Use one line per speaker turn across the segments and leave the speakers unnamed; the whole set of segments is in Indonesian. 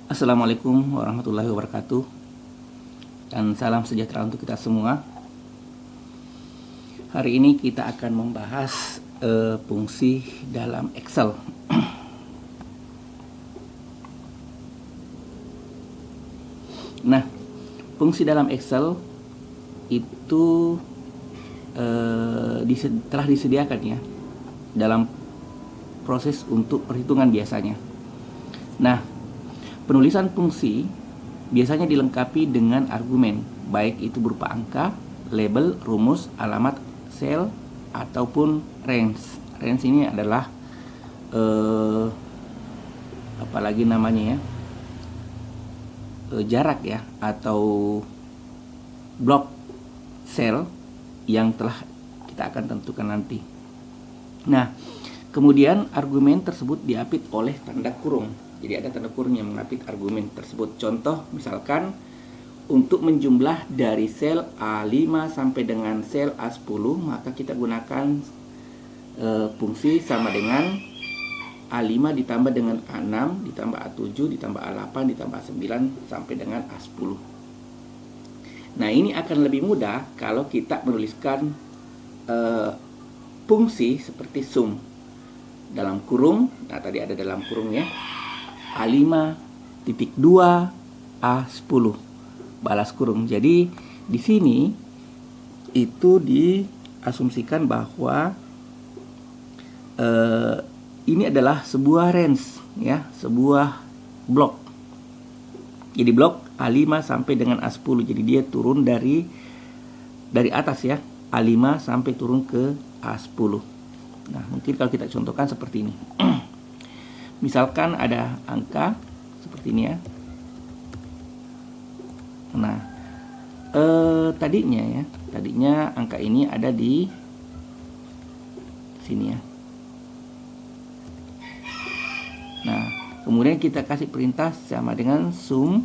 Assalamualaikum warahmatullahi wabarakatuh, dan salam sejahtera untuk kita semua. Hari ini kita akan membahas fungsi dalam Excel. Nah, fungsi dalam Excel itu telah disediakan ya dalam proses untuk perhitungan biasanya. Nah, penulisan fungsi biasanya dilengkapi dengan argumen, baik itu berupa angka, label, rumus, alamat, sel, ataupun range. Range ini adalah apalagi namanya ya, jarak ya, atau blok sel yang telah kita akan tentukan nanti. Nah, kemudian argumen tersebut diapit oleh tanda kurung. Jadi ada tanda kurung yang mengapit argumen tersebut. Contoh misalkan untuk menjumlah dari sel A5 sampai dengan sel A10, maka kita gunakan fungsi sama dengan A5 ditambah dengan A6 ditambah A7 ditambah A8 ditambah A9 sampai dengan A10. Nah, ini akan lebih mudah kalau kita menuliskan fungsi seperti sum dalam kurung. Nah, tadi ada dalam kurung ya, A5.2 A10 balas kurung. Jadi di sini itu diasumsikan bahwa ini adalah sebuah range ya, sebuah blok. Jadi blok A5 sampai dengan A10. Jadi dia turun dari atas ya, A5 sampai turun ke A10. Nah, mungkin kalau kita contohkan seperti ini. Misalkan ada angka seperti ini ya. Nah, tadinya angka ini ada di sini ya. Nah, kemudian kita kasih perintah sama dengan sum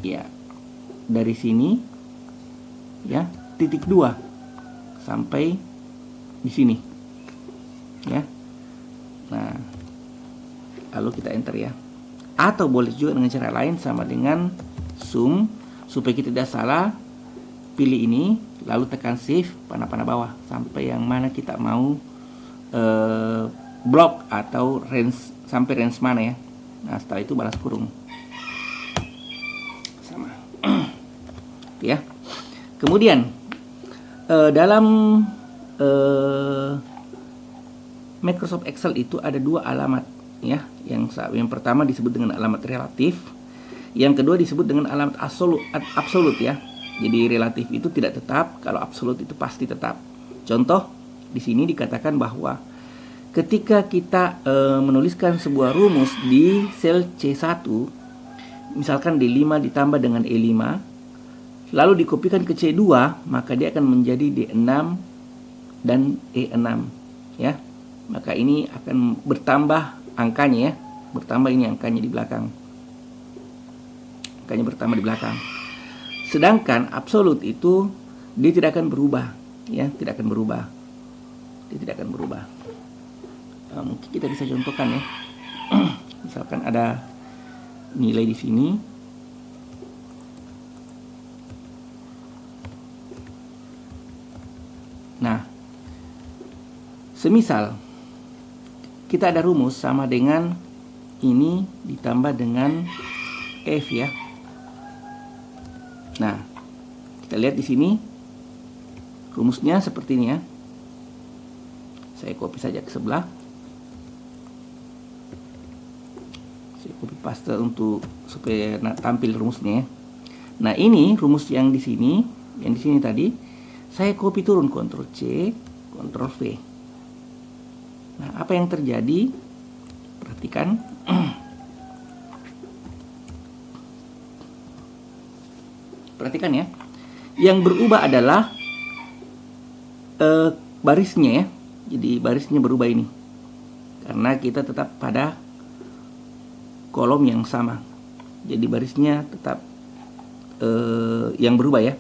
ya, dari sini ya, titik 2 sampai di sini ya. Nah, lalu kita enter ya. Atau boleh juga dengan cara lain sama dengan sum, supaya kita tidak salah, pilih ini lalu tekan shift panah-panah bawah sampai yang mana kita mau blok atau range, sampai range mana ya. Nah, setelah itu balas kurung sama ya. Kemudian dalam Microsoft Excel itu ada dua alamat ya. Yang pertama disebut dengan alamat relatif, yang kedua disebut dengan alamat absolut ya. Jadi relatif itu tidak tetap, kalau absolut itu pasti tetap. Contoh di sini dikatakan bahwa ketika kita menuliskan sebuah rumus di sel C1, misalkan D5 ditambah dengan E5, lalu dikopikan ke C2, maka dia akan menjadi D6 dan E6 ya. Maka ini akan bertambah angkanya ya, bertambah ini angkanya di belakang. Angkanya bertambah di belakang. Sedangkan absolut itu dia tidak akan berubah ya, tidak akan berubah. Dia tidak akan berubah. Mungkin kita bisa contohkan ya. Misalkan ada nilai di sini. Nah, semisal kita ada rumus sama dengan ini ditambah dengan F ya. Nah, kita lihat di sini rumusnya seperti ini ya. Saya copy saja ke sebelah. Saya copy paste untuk supaya tampil rumusnya ya. Nah, ini rumus yang di sini tadi saya copy turun, Ctrl C, Ctrl V. Nah, apa yang terjadi? Perhatikan. Perhatikan ya. Yang berubah adalah barisnya ya. Jadi barisnya berubah ini. Karena kita tetap pada kolom yang sama. Jadi barisnya tetap yang berubah ya.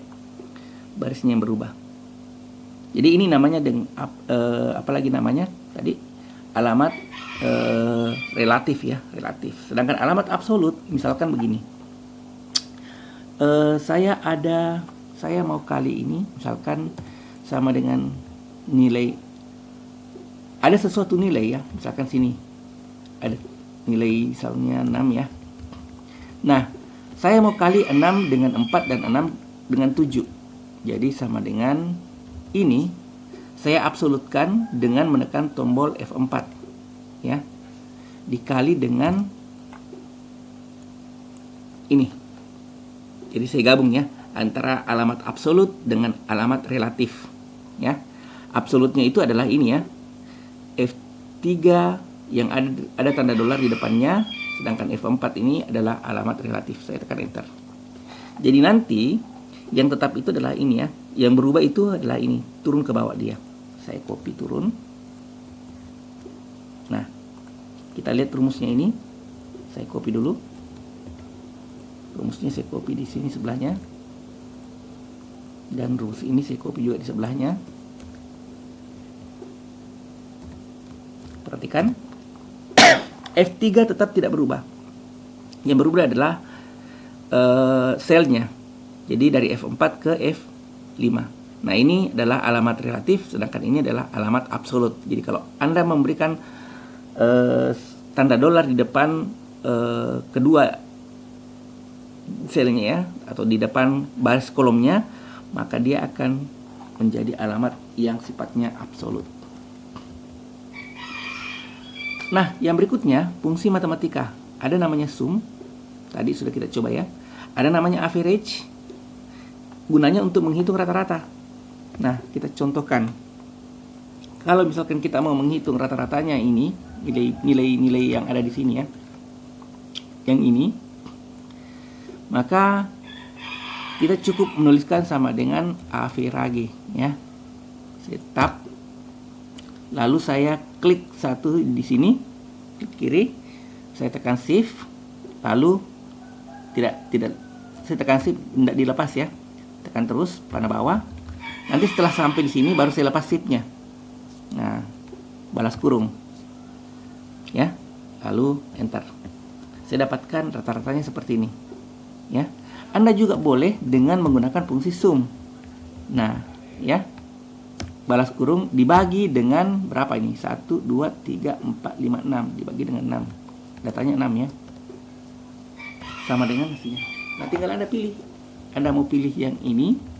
Barisnya yang berubah. Jadi ini namanya apalagi namanya tadi alamat relatif ya, relatif. Sedangkan alamat absolut misalkan begini. Saya mau kali ini misalkan sama dengan nilai, ada sesuatu nilai ya, misalkan sini ada nilai misalnya 6 ya. Nah, saya mau kali 6 dengan 4 dan 6 dengan 7. Jadi sama dengan ini, saya absolutkan dengan menekan tombol F4 ya, dikali dengan ini. Jadi saya gabung ya antara alamat absolut dengan alamat relatif ya. Absolutnya itu adalah ini ya, F3 yang ada tanda dolar di depannya, sedangkan F4 ini adalah alamat relatif. Saya tekan enter. Jadi nanti yang tetap itu adalah ini ya, yang berubah itu adalah ini, turun ke bawah dia. Saya copy turun. Nah, kita lihat rumusnya ini. Saya copy dulu. Rumusnya saya copy di sini sebelahnya. Dan rumus ini saya copy juga di sebelahnya. Perhatikan. F3 tetap tidak berubah. Yang berubah adalah selnya. Jadi dari F4 ke F5. Nah, ini adalah alamat relatif, sedangkan ini adalah alamat absolut. Jadi kalau Anda memberikan tanda dolar di depan kedua selnya ya, atau di depan baris kolomnya, maka dia akan menjadi alamat yang sifatnya absolut. Nah, yang berikutnya fungsi matematika. Ada namanya sum, tadi sudah kita coba ya. Ada namanya average, gunanya untuk menghitung rata-rata. Nah, kita contohkan. Kalau misalkan kita mau menghitung rata-ratanya ini, nilai-nilai yang ada di sini ya, yang ini, maka kita cukup menuliskan sama dengan average ya. Saya tab, lalu saya klik satu di sini, klik kiri, saya tekan shift, lalu tidak saya tekan shift, tidak dilepas ya, tekan terus panah bawah. Nanti setelah sampai di sini baru saya lepas shiftnya. Nah, balas kurung ya, lalu enter. Saya dapatkan rata-ratanya seperti ini ya. Anda juga boleh dengan menggunakan fungsi sum. Nah ya, balas kurung dibagi dengan berapa ini? 1, 2, 3, 4, 5, 6. Dibagi dengan 6. Datanya 6 ya. Sama dengan hasilnya. Nah, tinggal Anda pilih. Anda mau pilih yang ini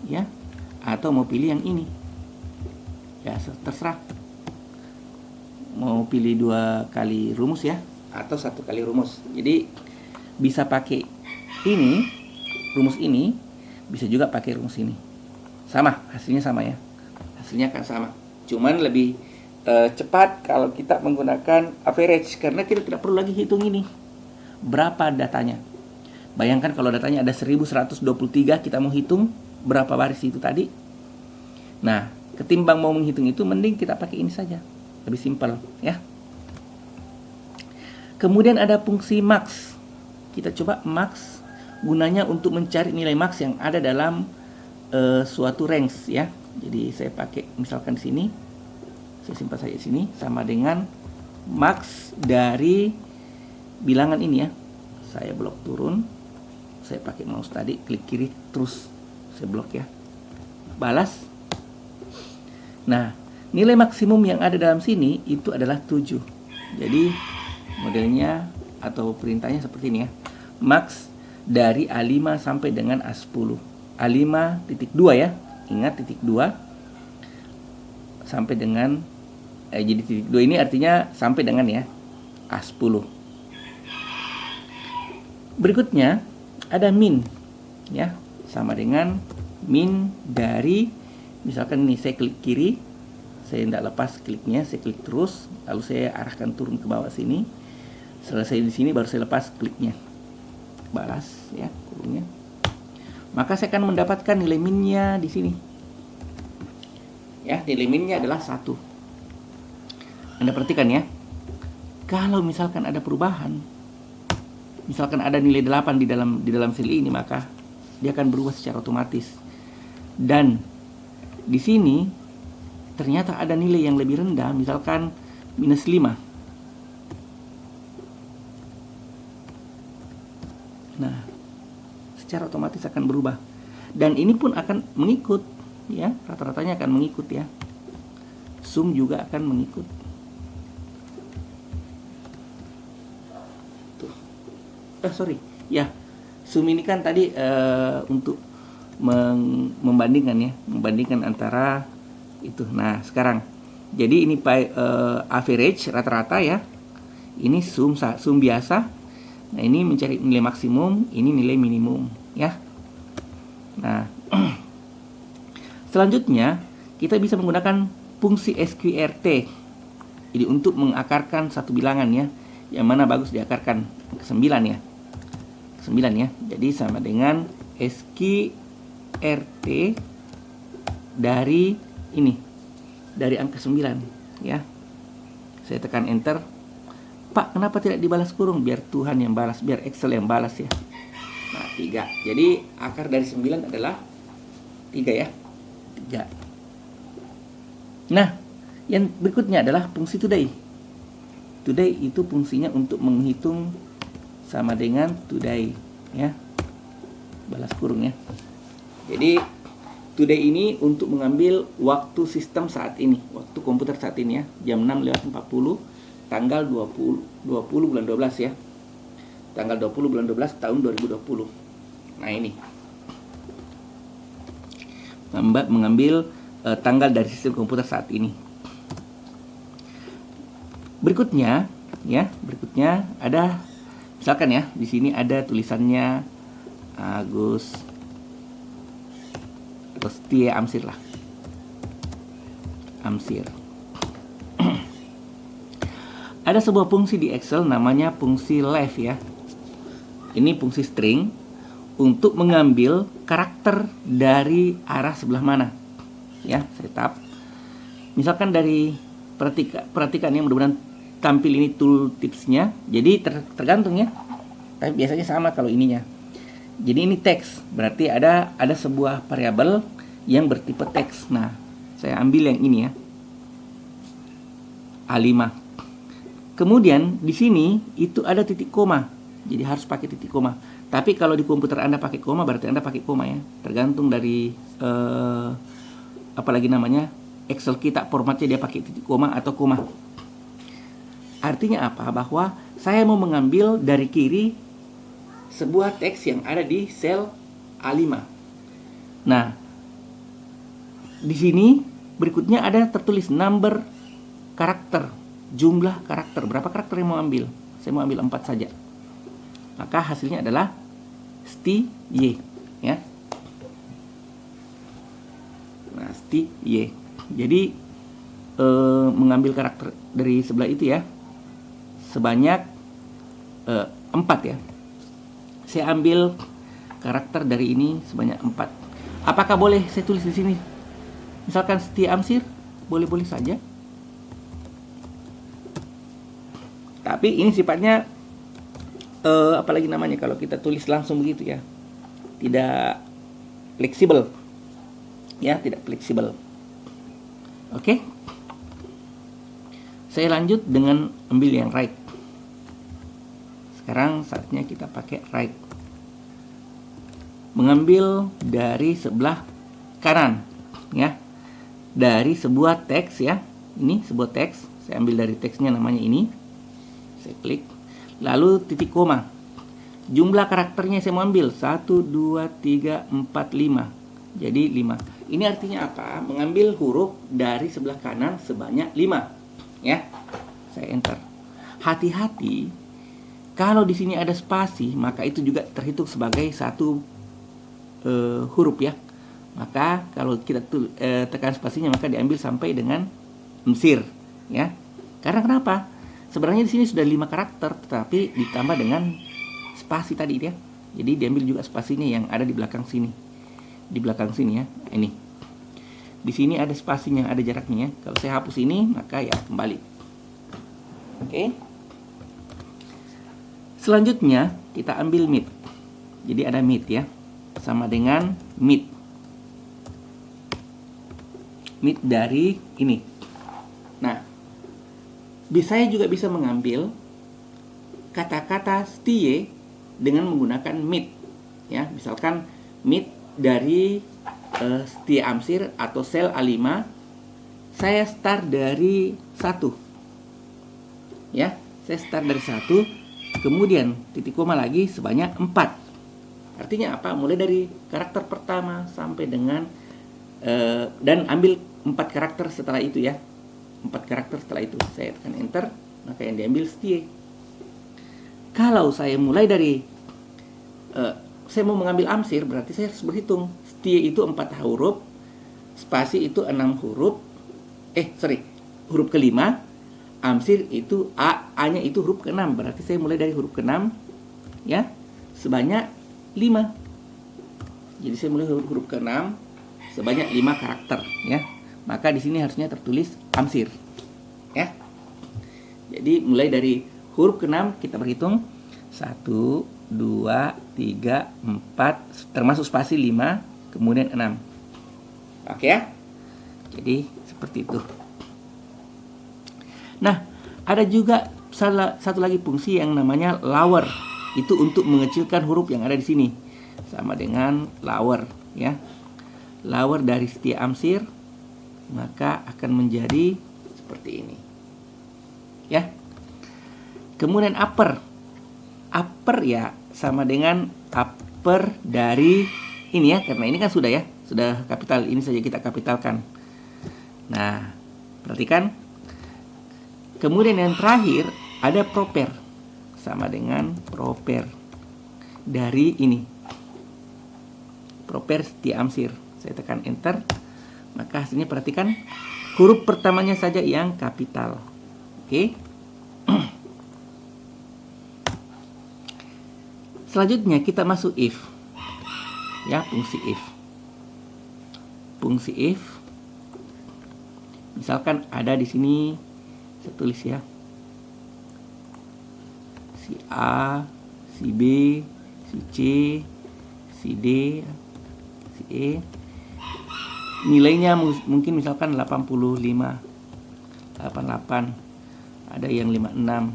ya, atau mau pilih yang ini. Ya, terserah. Mau pilih 2 kali rumus ya, atau 1 kali rumus. Jadi bisa pakai ini, rumus ini, bisa juga pakai rumus ini. Sama, hasilnya sama ya. Hasilnya akan sama. Cuman lebih cepat kalau kita menggunakan average, karena kita tidak perlu lagi hitung ini berapa datanya. Bayangkan kalau datanya ada 1123, kita mau hitung berapa baris itu tadi. Nah, ketimbang mau menghitung itu, mending kita pakai ini saja. Lebih simpel ya. Kemudian ada fungsi max. Kita coba max, gunanya untuk mencari nilai max yang ada dalam suatu range ya. Jadi saya pakai misalkan di sini, saya simpan saja di sini, sama dengan max dari bilangan ini ya. Saya blok turun, saya pakai mouse tadi, klik kiri terus saya blok ya, balas. Nah, nilai maksimum yang ada dalam sini itu adalah 7. Jadi modelnya atau perintahnya seperti ini ya. Max dari A5 sampai dengan A10. A5 titik 2 ya. Ingat titik 2 sampai dengan jadi titik 2 ini artinya sampai dengan ya A10. Berikutnya ada min ya, sama dengan min dari, misalkan ini saya klik kiri, saya tidak lepas kliknya, saya klik terus, lalu saya arahkan turun ke bawah sini. Selesai di sini baru saya lepas kliknya, balas ya kurungnya. Maka saya akan mendapatkan nilai minnya di sini. Ya, nilai minnya adalah 1. Anda perhatikan ya. Kalau misalkan ada perubahan, misalkan ada nilai 8 di dalam sel ini, maka dia akan berubah secara otomatis. Dan di sini ternyata ada nilai yang lebih rendah, misalkan -5. Nah, secara otomatis akan berubah. Dan ini pun akan mengikut, ya, rata-ratanya akan mengikut ya. Sum juga akan mengikut. Tuh. Sorry, ya. Sum ini kan tadi untuk membandingkan ya, membandingkan antara itu. Nah, sekarang jadi ini average rata-rata ya. Ini sum biasa. Nah, ini mencari nilai maksimum, ini nilai minimum ya. Nah, selanjutnya kita bisa menggunakan fungsi SQRT. Jadi untuk mengakarkan satu bilangan ya, yang mana bagus diakarkan ke 9 ya. 9 ya. Jadi sama dengan SQRT dari ini, dari angka 9 ya. Saya tekan enter. Pak, kenapa tidak dibalas kurung? Biar Tuhan yang balas, biar Excel yang balas ya. Nah, 3. Jadi akar dari 9 adalah 3 ya. 3. Nah, yang berikutnya adalah fungsi today. Today itu fungsinya untuk menghitung sama dengan today ya. Balas kurung ya. Jadi today ini untuk mengambil waktu sistem saat ini, waktu komputer saat ini ya, jam 6:40. Tanggal 20 bulan 12 ya. Tanggal 20 bulan 12 tahun 2020. Nah, ini mengambil tanggal dari sistem komputer saat ini. Berikutnya ada misalkan ya, di sini ada tulisannya Agustia Amsir lah. Amsir. Ada sebuah fungsi di Excel namanya fungsi left ya. Ini fungsi string untuk mengambil karakter dari arah sebelah mana. Ya, saya tap. Misalkan dari perhatikan ya, mudah-mudahan tampil ini tooltipsnya. Jadi tergantung ya. Tapi biasanya sama kalau ininya. Jadi ini teks, berarti ada sebuah variabel yang bertipe teks. Nah, saya ambil yang ini ya. A5. Kemudian di sini itu ada titik koma, jadi harus pakai titik koma. Tapi kalau di komputer Anda pakai koma, berarti Anda pakai koma ya. Tergantung dari apalagi namanya Excel kita, formatnya dia pakai titik koma atau koma. Artinya apa? Bahwa saya mau mengambil dari kiri sebuah teks yang ada di sel A5. Nah, di sini berikutnya ada tertulis number karakter. Jumlah karakter, berapa karakter yang mau ambil? Saya mau ambil 4 saja. Maka hasilnya adalah STY ya. Nah, STY. Jadi mengambil karakter dari sebelah itu ya, sebanyak 4 ya. Saya ambil karakter dari ini sebanyak 4. Apakah boleh saya tulis di sini? Misalkan STY Amsir, boleh-boleh saja. Tapi ini sifatnya apalagi namanya kalau kita tulis langsung begitu ya, tidak fleksibel ya, tidak fleksibel. Oke, saya lanjut dengan ambil yang right. Sekarang saatnya kita pakai right, mengambil dari sebelah kanan ya, dari sebuah teks ya. Ini sebuah teks, saya ambil dari teksnya, namanya ini. Saya klik, lalu titik koma. Jumlah karakternya saya mau ambil 1, 2, 3, 4, 5. Jadi 5. Ini artinya apa? Mengambil huruf dari sebelah kanan sebanyak 5. Ya. Saya enter. Hati-hati, kalau di sini ada spasi, maka itu juga terhitung sebagai satu huruf ya. Maka kalau kita tekan spasinya, maka diambil sampai dengan Mesir ya. Karena kenapa? Sebenarnya di sini sudah 5 karakter, tetapi ditambah dengan spasi tadi ya. Jadi diambil juga spasinya yang ada di belakang sini. Di belakang sini ya. Ini. Di sini ada spasinya, ada jaraknya ya. Kalau saya hapus ini, maka ya kembali. Oke. Selanjutnya kita ambil mid. Jadi ada mid ya. Sama dengan mid. mid dari ini. Nah, saya juga bisa mengambil kata-kata stie dengan menggunakan mid, ya. Misalkan mid dari stie Amsir atau sel A5, saya start dari 1, ya. Saya start dari 1, kemudian titik koma lagi sebanyak 4. Artinya apa? Mulai dari karakter pertama sampai dengan dan ambil 4 karakter setelah itu, ya. 4 karakter setelah itu. Saya tekan enter, maka yang diambil stie. Kalau saya mulai dari saya mau mengambil Amsir, berarti saya harus berhitung. Stie itu 4 huruf, spasi itu 6 huruf. Huruf ke-5. Amsir itu A-nya itu huruf ke-6. Berarti saya mulai dari huruf ke-6, ya, sebanyak 5. Jadi saya mulai huruf ke-6 sebanyak 5 karakter, ya. Maka di sini harusnya tertulis Amsir, ya. Jadi mulai dari huruf ke-6 kita berhitung 1, 2, 3, 4, termasuk spasi 5, kemudian 6. Oke, ya. Jadi seperti itu. Nah, ada juga satu lagi fungsi yang namanya lower. Itu untuk mengecilkan huruf yang ada di sini. Sama dengan lower, ya. Lower dari stie Amsir maka akan menjadi seperti ini, ya. Kemudian upper. Upper, ya, sama dengan upper dari ini, ya, karena ini kan sudah, ya, sudah kapital. Ini saja kita kapitalkan. Nah, perhatikan. Kemudian yang terakhir ada proper, sama dengan proper dari ini, proper stie Amsir. Saya tekan enter, maka hasilnya perhatikan huruf pertamanya saja yang kapital. Oke. Selanjutnya kita masuk if, ya, fungsi if. Fungsi if, misalkan ada di sini, saya tulis, ya, si A, si B, si C, si D, si E. Nilainya mungkin misalkan 85, 88, ada yang 56,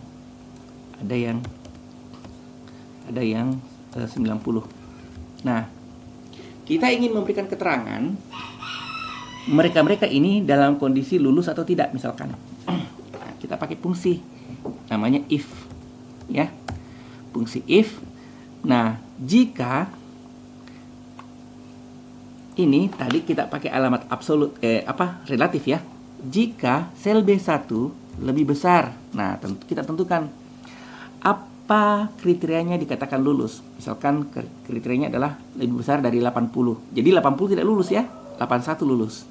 ada yang 90. Nah, kita ingin memberikan keterangan mereka ini dalam kondisi lulus atau tidak, misalkan. Nah, kita pakai fungsi namanya if, ya. Fungsi if. Nah, jika ini tadi kita pakai alamat absolut, relatif, ya. Jika sel B1 lebih besar, nah, kita tentukan apa kriterianya dikatakan lulus. Misalkan kriterianya adalah lebih besar dari 80. Jadi 80 tidak lulus, ya. 81 lulus.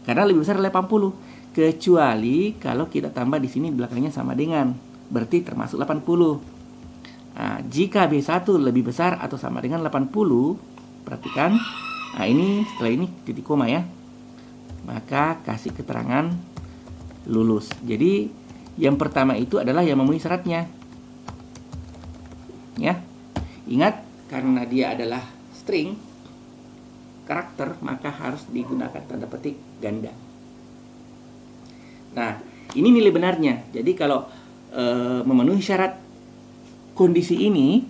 Karena lebih besar dari 80. Kecuali kalau kita tambah di sini belakangnya sama dengan, berarti termasuk 80. Nah, jika B1 lebih besar atau sama dengan 80, perhatikan. Nah, ini setelah ini titik koma, ya. Maka kasih keterangan lulus. Jadi yang pertama itu adalah yang memenuhi syaratnya, ya. Ingat, karena dia adalah string karakter, maka harus digunakan tanda petik ganda. Nah, ini nilai benarnya. Jadi kalau memenuhi syarat kondisi ini,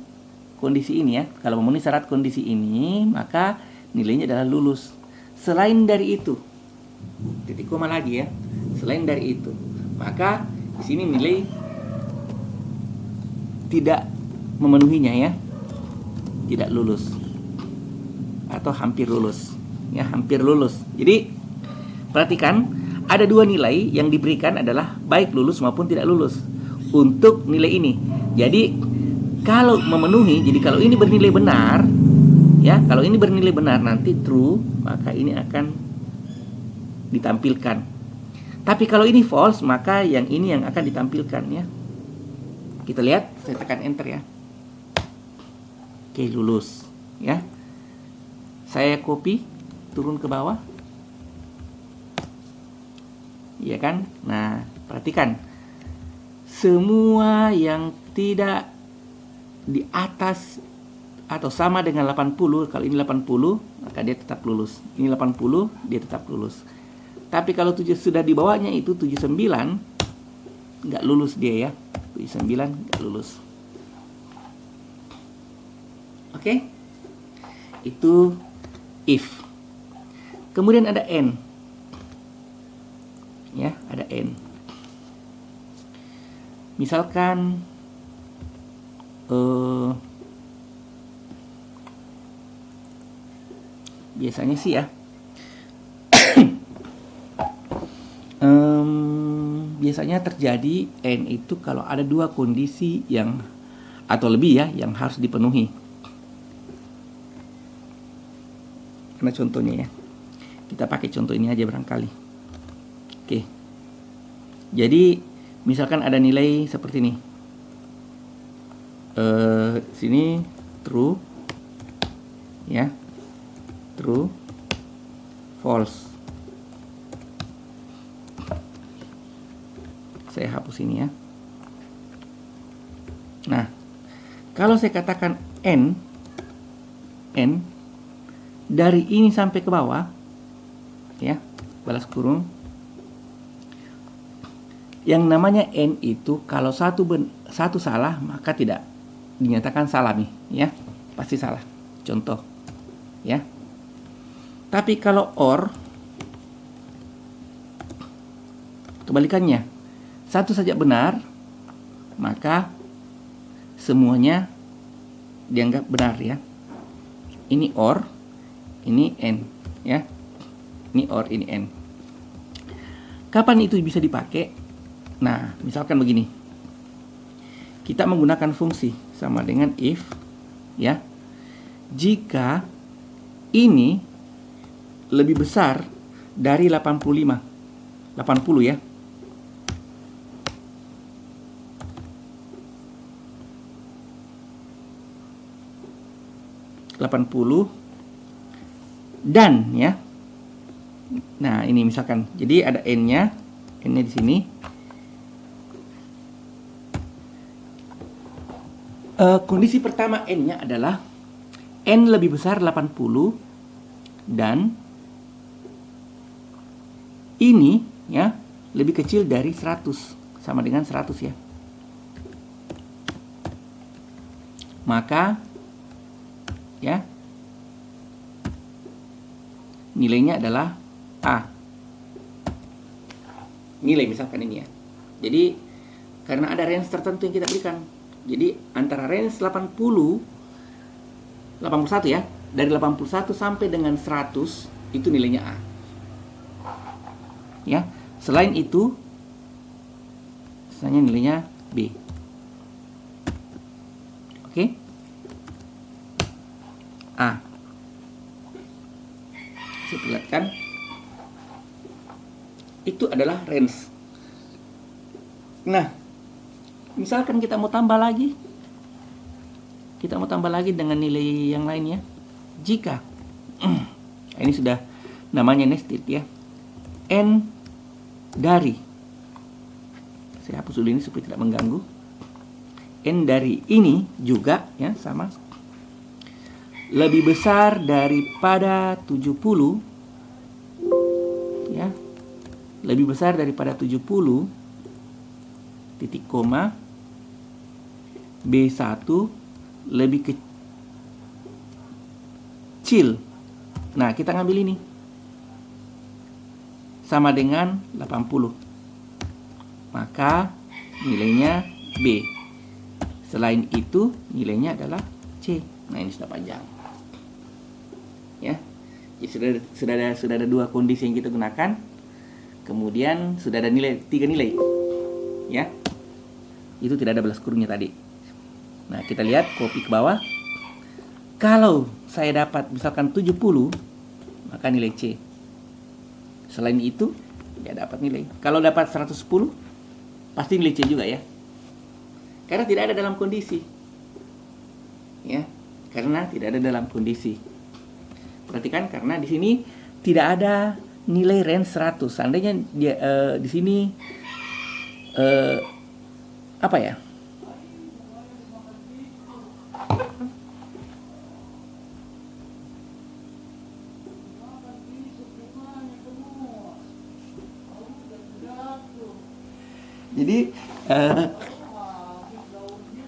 ya, kalau memenuhi syarat kondisi ini, maka nilainya adalah lulus. Selain dari itu, titik koma lagi, ya. Selain dari itu, maka di sini nilai tidak memenuhinya, ya. Tidak lulus atau hampir lulus, ya, hampir lulus. Jadi perhatikan, ada dua nilai yang diberikan adalah baik lulus maupun tidak lulus untuk nilai ini. Jadi kalau memenuhi, jadi kalau ini bernilai benar, ya, kalau ini bernilai benar nanti true, maka ini akan ditampilkan. Tapi kalau ini false, maka yang ini yang akan ditampilkan, ya. Kita lihat, saya tekan enter, ya. Oke, lulus, ya. Saya copy turun ke bawah, ya kan? Nah, perhatikan, semua yang tidak di atas atau sama dengan 80, kalau ini 80 maka dia tetap lulus, ini 80 dia tetap lulus. Tapi kalau sudah di bawahnya itu 79, nggak lulus dia ya. 79 nggak lulus. Oke? Itu if. Kemudian ada and. Ya, ada and. Misalkan biasanya sih ya biasanya terjadi and itu kalau ada dua kondisi yang atau lebih ya yang harus dipenuhi. Karena contohnya ya, kita pakai contoh ini aja barangkali. Oke, jadi misalkan ada nilai seperti ini, sini true ya, true, false. Saya hapus ini ya. Nah, kalau saya katakan n dari ini sampai ke bawah ya, balas kurung, yang namanya n itu kalau satu salah maka tidak dinyatakan salah nih ya, pasti salah. Contoh ya. Tapi kalau or kebalikannya, satu saja benar, maka semuanya dianggap benar ya. Ini or, ini n ya. Ini or, ini n. Kapan itu bisa dipakai? Nah, misalkan begini. Kita menggunakan fungsi sama dengan if ya. Jika ini lebih besar dari 80 ya. Dan ya. Nah, ini misalkan. Jadi ada n-nya di sini. Kondisi pertama n-nya adalah n lebih besar 80 dan ini ya lebih kecil dari 100, sama dengan 100 ya. Maka ya nilainya adalah A. Nilai misalkan ini ya. Jadi karena ada range tertentu yang kita berikan. Jadi antara range 81 ya, dari 81 sampai dengan 100 itu nilainya A. Ya, selain itu misalnya nilainya B. Oke? A. Saya perlihatkan. Itu adalah range. Nah, misalkan kita mau tambah lagi. Kita mau tambah lagi dengan nilai yang lainnya. Jika ini sudah namanya nested ya. N dari, saya hapus dulu ini supaya tidak mengganggu. N dari ini juga ya sama, lebih besar daripada 70 ya, lebih besar daripada 70 titik koma B1 lebih kecil. Nah, kita ngambil ini sama dengan 80, maka nilainya B. Selain itu nilainya adalah C. Nah, ini sudah panjang ya. Jadi sudah ada dua kondisi yang kita gunakan. Kemudian sudah ada tiga nilai ya. Itu tidak ada balas kurungnya tadi. Nah, kita lihat copy ke bawah. Kalau saya dapat misalkan 70, maka nilai C. Selain itu tidak dapat nilai. Kalau dapat 110, pasti nilai C juga ya. Karena tidak ada dalam kondisi. Ya, karena tidak ada dalam kondisi. Perhatikan, karena di sini tidak ada nilai range 100. Seandainya dia di sini apa ya?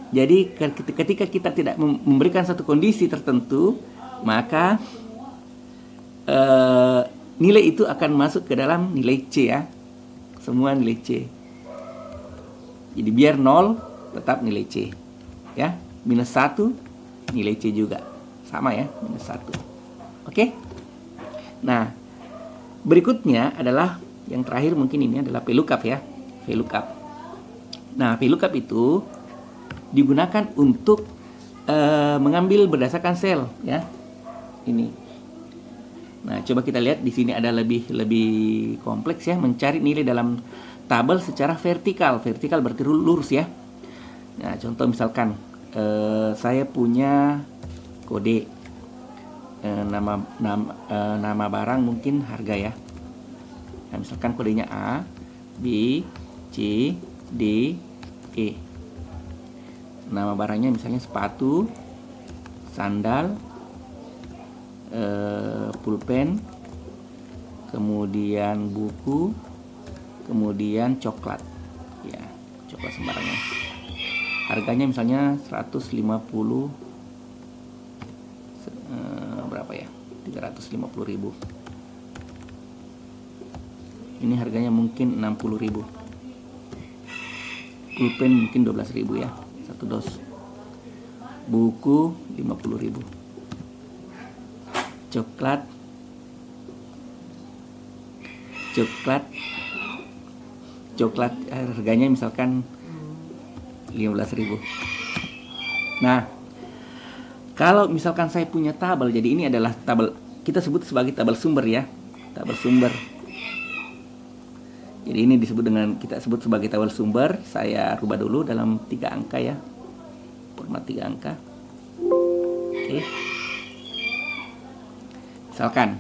Jadi ketika kita tidak memberikan satu kondisi tertentu, maka nilai itu akan masuk ke dalam nilai C ya. Semua nilai C. Jadi biar 0 tetap nilai C. Ya, minus 1 nilai C juga. Sama ya, minus 1. Oke? Nah, berikutnya adalah yang terakhir mungkin ini adalah VLOOKUP ya. VLOOKUP. Nah, VLOOKUP itu digunakan untuk mengambil berdasarkan sel ya. Ini. Nah, coba kita lihat di sini ada lebih kompleks ya, mencari nilai dalam tabel secara vertikal. Vertikal berarti lurus ya. Nah, contoh misalkan saya punya kode nama barang mungkin harga ya. Nah, misalkan kodenya A, B, C, D, E. Nama barangnya misalnya sepatu, sandal, pulpen, kemudian buku, kemudian coklat. Ya, coklat sembarangan. Harganya misalnya 150 berapa ya? 350.000. Ini harganya mungkin 60.000. Pulpen mungkin 12.000 ya. Satu dos. Buku 50.000. Coklat harganya misalkan 15.000. Nah, kalau misalkan saya punya tabel, jadi ini adalah tabel, kita sebut sebagai tabel sumber ya. Tabel sumber. Jadi ini kita sebut sebagai tabel sumber. Saya rubah dulu dalam 3 angka ya. Format 3 angka. Oke. Misalkan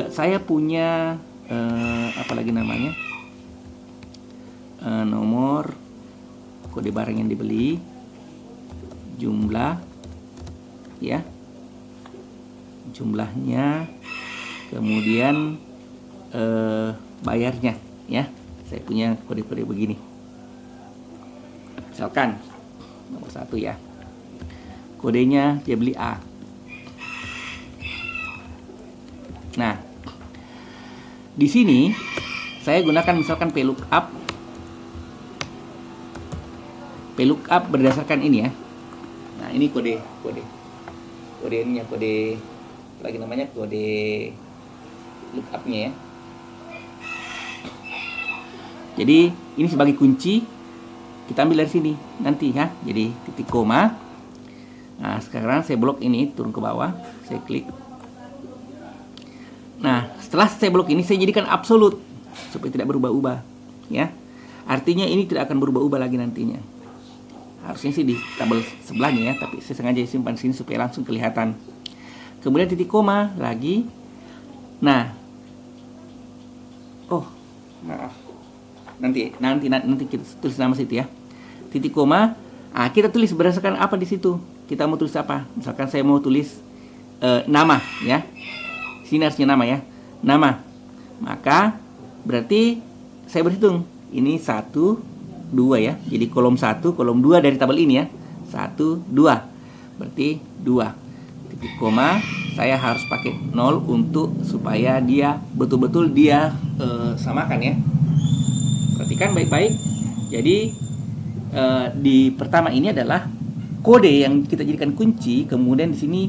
saya punya apa lagi namanya? Nomor kode barang yang dibeli, jumlah ya. Jumlahnya, kemudian bayarnya ya. Saya punya kode-kode begini. Misalkan nomor 1 ya. Kodenya dia beli A. Nah, di sini saya gunakan misalkan VLOOKUP berdasarkan ini ya. Nah, ini kode ininya, kode lagi namanya kode lookup-nya ya. Jadi ini sebagai kunci, kita ambil dari sini nanti ya. Jadi titik koma. Nah, sekarang saya blok ini turun ke bawah, saya klik. Nah, setelah saya blok ini, saya jadikan absolut supaya tidak berubah-ubah ya. Artinya ini tidak akan berubah-ubah lagi nantinya. Harusnya sih di tabel sebelahnya ya, tapi saya sengaja simpan sini supaya langsung kelihatan. Kemudian titik koma lagi. Nah, oh maaf, nanti kita tulis nama situ ya. Titik koma. Ah, kita tulis berdasarkan apa di situ? Kita mau tulis apa? Misalkan saya mau tulis nama ya. Sini harusnya nama ya. Nama. Maka berarti saya berhitung. Ini 1, 2 ya. Jadi kolom 1, kolom 2 dari tabel ini ya. 1, 2. Berarti 2. Titik koma. Saya harus pakai 0 untuk supaya dia betul-betul dia samakan ya. Perhatikan baik-baik. Jadi di pertama ini adalah kode yang kita jadikan kunci. Kemudian di sini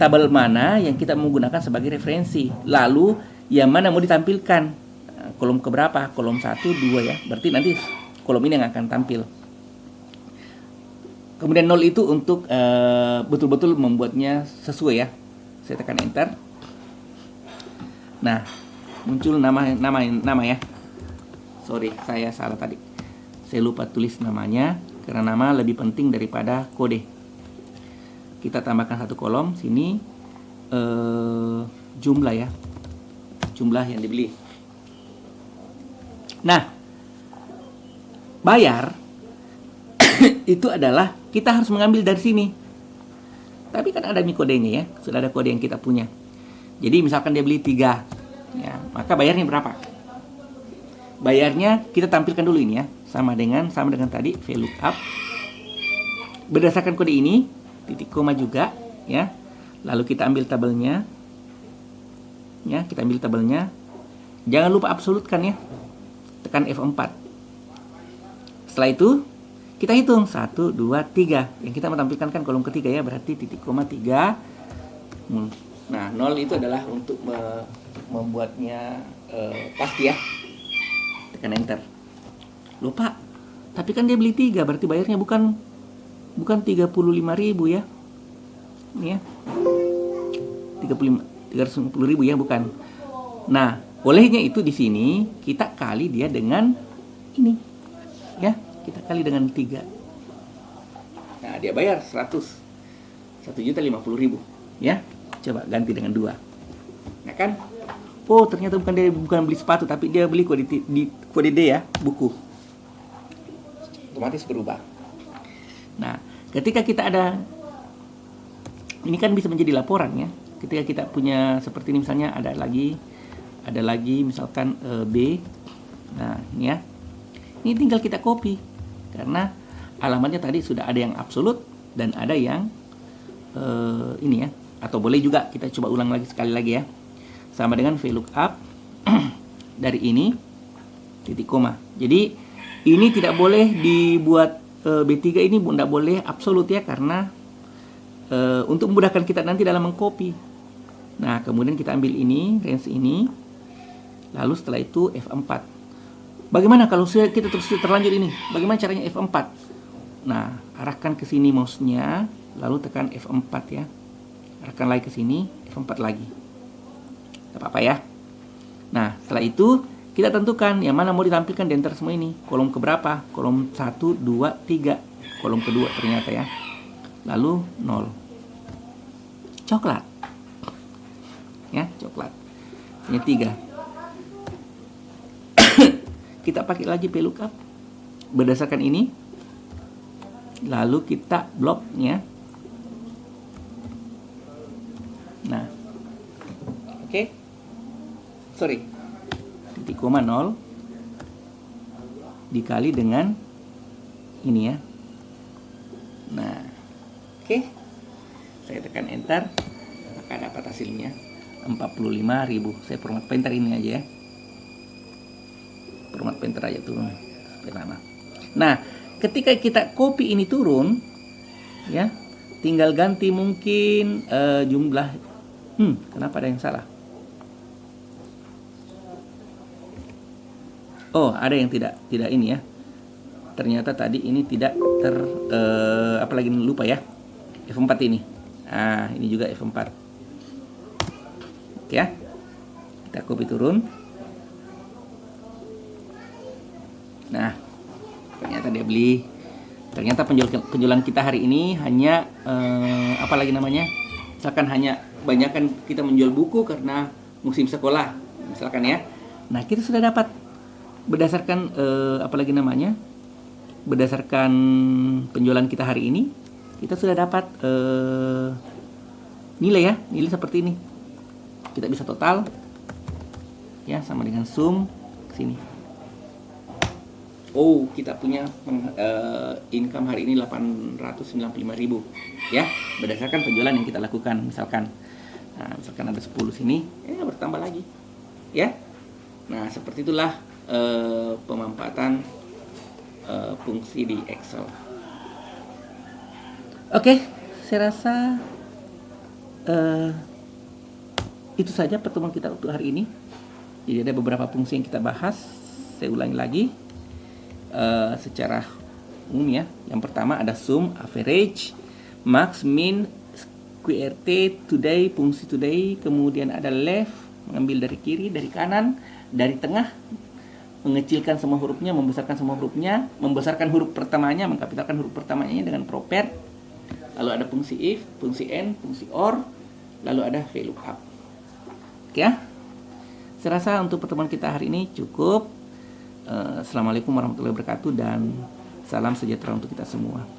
tabel mana yang kita menggunakan sebagai referensi. Lalu yang mana mau ditampilkan. Kolom keberapa? Kolom 1, 2 ya. Berarti nanti kolom ini yang akan tampil. Kemudian 0 itu untuk betul-betul membuatnya sesuai ya. Saya tekan enter. Nah, muncul nama ya. Sorry, saya salah tadi. Saya lupa tulis namanya karena nama lebih penting daripada kode. Kita tambahkan satu kolom sini jumlah ya. Jumlah yang dibeli. Nah, bayar itu adalah kita harus mengambil dari sini. Tapi kan ada kodenya ya. Sudah ada kode yang kita punya. Jadi misalkan dia beli 3 ya, maka bayarnya berapa? Bayarnya kita tampilkan dulu ini ya. Sama dengan tadi VLOOKUP berdasarkan kode ini, titik koma juga, ya. Lalu kita ambil tabelnya, ya, kita ambil tabelnya. Jangan lupa absolutkan ya, tekan F4. Setelah itu kita hitung 1, 2, 3. Yang kita menampilkan kan kolom ketiga ya, berarti titik koma 3. Nah, 0 itu adalah untuk membuatnya pasti ya. Tekan enter. Lupa. Tapi kan dia beli 3, berarti bayarnya bukan 35.000 ya. Ini ya. 350.000 ya, bukan. Nah, bolehnya itu di sini kita kali dia dengan ini. Ya, kita kali dengan 3. Nah, dia bayar 100.050.000 ya. Coba ganti dengan 2. Nah kan, oh ternyata bukan beli sepatu, tapi dia beli kode D ya, buku. Otomatis berubah. Nah, ketika kita ada, ini kan bisa menjadi laporan ya. Ketika kita punya seperti ini, misalnya ada lagi misalkan B. Nah ini ya, ini tinggal kita copy karena alamatnya tadi sudah ada yang absolut dan ada yang ini ya. Atau boleh juga kita coba ulang lagi sekali lagi ya, sama dengan VLOOKUP dari ini titik koma. Jadi ini tidak boleh dibuat B3 ini tidak boleh absolut ya, karena untuk memudahkan kita nanti dalam mengcopy. Nah kemudian kita ambil ini, range ini, lalu setelah itu F4. Bagaimana kalau kita terus terlanjur ini? Bagaimana caranya F4? Nah, arahkan ke sini mouse-nya, lalu tekan F4 ya. Arahkan lagi ke sini, F4 lagi. Tidak apa-apa ya. Nah, setelah itu kita tentukan yang mana mau ditampilkan di antara semua ini. Kolom keberapa? Kolom 1, 2, 3. Kolom kedua ternyata ya. Lalu 0. Coklat. Ya, coklat. Ini 3. Kita pakai lagi VLOOKUP berdasarkan ini. Lalu kita bloknya. Nah, oke. Sorry. Titik koma 0 dikali dengan ini ya. Nah, oke. Saya tekan enter, maka dapat hasilnya 45.000. Saya format printer ini aja ya. Format printer aja turun supaya lama. Nah, ketika kita copy ini turun ya, tinggal ganti mungkin jumlah. Kenapa ada yang salah? Oh, ada yang tidak ini ya. Ternyata tadi ini tidak apalagi lupa ya. F4 ini. Nah, ini juga F4. Oke ya. Kita copy turun. Nah, ternyata dia beli. Ternyata penjualan kita hari ini hanya apalagi namanya? Misalkan hanya banyakkan kita menjual buku karena musim sekolah, misalkan ya. Nah, kita sudah dapat berdasarkan apalagi namanya? Berdasarkan penjualan kita hari ini, kita sudah dapat nilai ya, nilai seperti ini. Kita bisa total ya, sama dengan sum ke sini. Oh, kita punya income hari ini 895.000 ya, berdasarkan penjualan yang kita lakukan. Misalkan ada 10 sini, bertambah lagi ya. Nah, seperti itulah pemanfaatan fungsi di Excel. Oke, saya rasa itu saja pertemuan kita untuk hari ini. Jadi ada beberapa fungsi yang kita bahas. Saya ulangi lagi secara umum ya. Yang pertama ada sum, average, max, min, QRT, today, fungsi today. Kemudian ada left, mengambil dari kiri, dari kanan, dari tengah, mengecilkan semua hurufnya, membesarkan semua hurufnya, membesarkan huruf pertamanya, mengkapitalkan huruf pertamanya dengan propet. Lalu ada fungsi if, fungsi and, fungsi or, lalu ada VLOOKUP. Oke ya. Saya rasa untuk pertemuan kita hari ini cukup. Assalamualaikum warahmatullahi wabarakatuh dan salam sejahtera untuk kita semua.